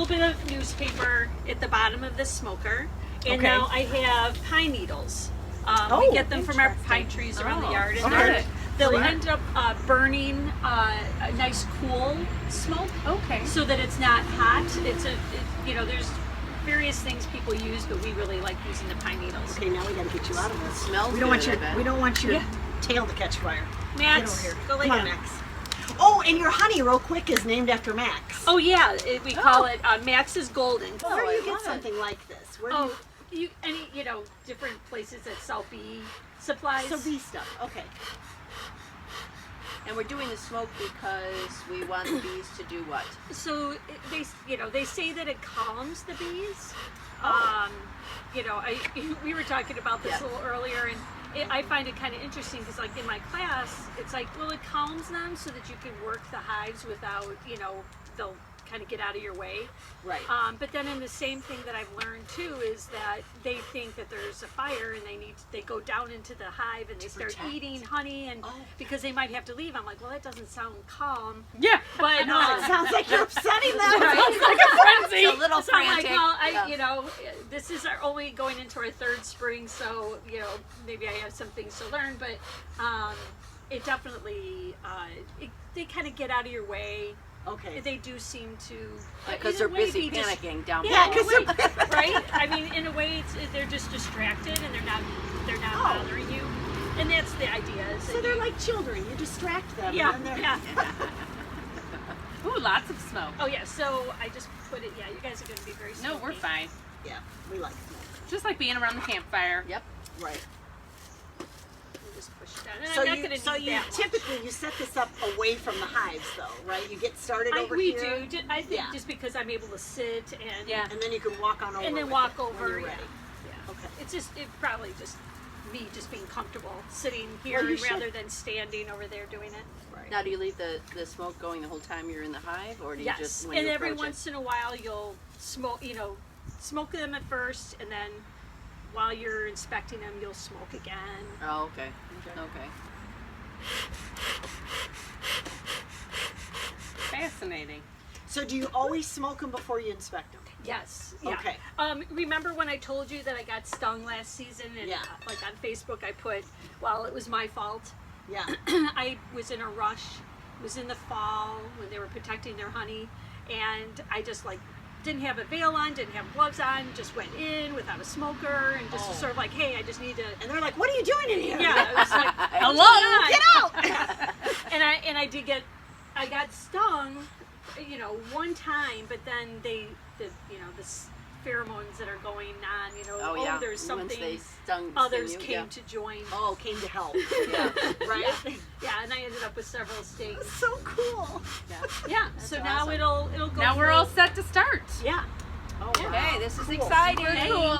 bit of newspaper at the bottom of the smoker, and Okay. now I have pine needles. Oh, We get them from our interesting. pine trees around the yard, and okay. they'll Smart. end up burning a nice cool smoke, Okay. so that it's not hot. There's various things people use, but we really like using the pine needles. Okay, now we got to get you out of this. Smells We don't want good, your I bet. we don't want your Yeah. tail to catch fire. Max, Get over here. go lay Come on, down. Max. Oh, and your honey, real quick, is named after Max. Oh yeah, we call it Max's Golden. Where do I you get love it. something like this? Where do Oh, different places that sell bee supplies. so bee stuff? Okay. And we're doing the smoke because we want the bees to do what? So they say that it calms the bees. Oh. We were talking about this Yeah. a little earlier, and I find it kind of interesting because, like in my class, it's like, well, it calms them so that you can work the hives without, they'll kind of get out of your way. Right. But then, in the same thing that I've learned too is that they think that there's a fire and they go down into the hive and they start protect. eating honey, and because they might have to leave. I'm like, well, that doesn't sound calm. Yeah. But No, it sounds like you're upsetting them. Frenzy. It's a little so I'm like, frantic. well, Yeah. this is our only going into our third spring, so maybe I have some things to learn, but it definitely they kind of get out of your way. Okay. They do seem to Because in they're a way, busy be dis- panicking down Yeah, below. in a way, right? I mean, in a way, they're just distracted and they're not Oh. bothering you, and that's the idea. Is So that they're you- like children. You distract them. yeah, And then they're... yeah. Ooh, lots of smoke. Oh yeah. So I just put it. Yeah, you guys are going to be very. No, we're smoky. fine. Yeah, we like smoke. Just like being around the campfire. Yep. Right. We'll just push it down. And So I'm not you, going to so need you that much. typically you set this up away from the hives, though, right? You get started over we here. do. I think Yeah. just because I'm able to sit and Yeah. And then you can walk on over. and then with walk it when over. you're Yeah. ready. Yeah. Okay. It's probably just me just being comfortable sitting Well, here you should. rather than standing over there doing it. Right. Now, do you leave the smoke going the whole time you're in the hive, or do you Yes, just when and you every approach once in a while you'll smoke. Smoke them at first, and then while you're inspecting them, you'll smoke again. it? Oh, okay. Okay. Fascinating. So do you always smoke them before you inspect them? Yes. Yeah. Okay. Remember when I told you that I got stung last season, and Yeah. like on Facebook I put, well, it was my fault. Yeah. I was in a rush. It was in the fall when they were protecting their honey, and I just didn't have a veil on, didn't have gloves on, just went in without a smoker, and just was sort of like, hey, I just need to. And they're like, "What are you doing in here?" Yeah, it was like, Hello. Get out! and I did I got stung, one time, but then the pheromones that are going on, Oh, yeah. there's Once something. they sting Others you, came yeah. to join. Oh, came to help. Yeah. Right. Yeah, and I ended up with several stings. So cool. Yeah, so now awesome. it'll go. Now we're through- all set to start. Yeah. Oh, wow. Okay, this is Cool. exciting. Super cool.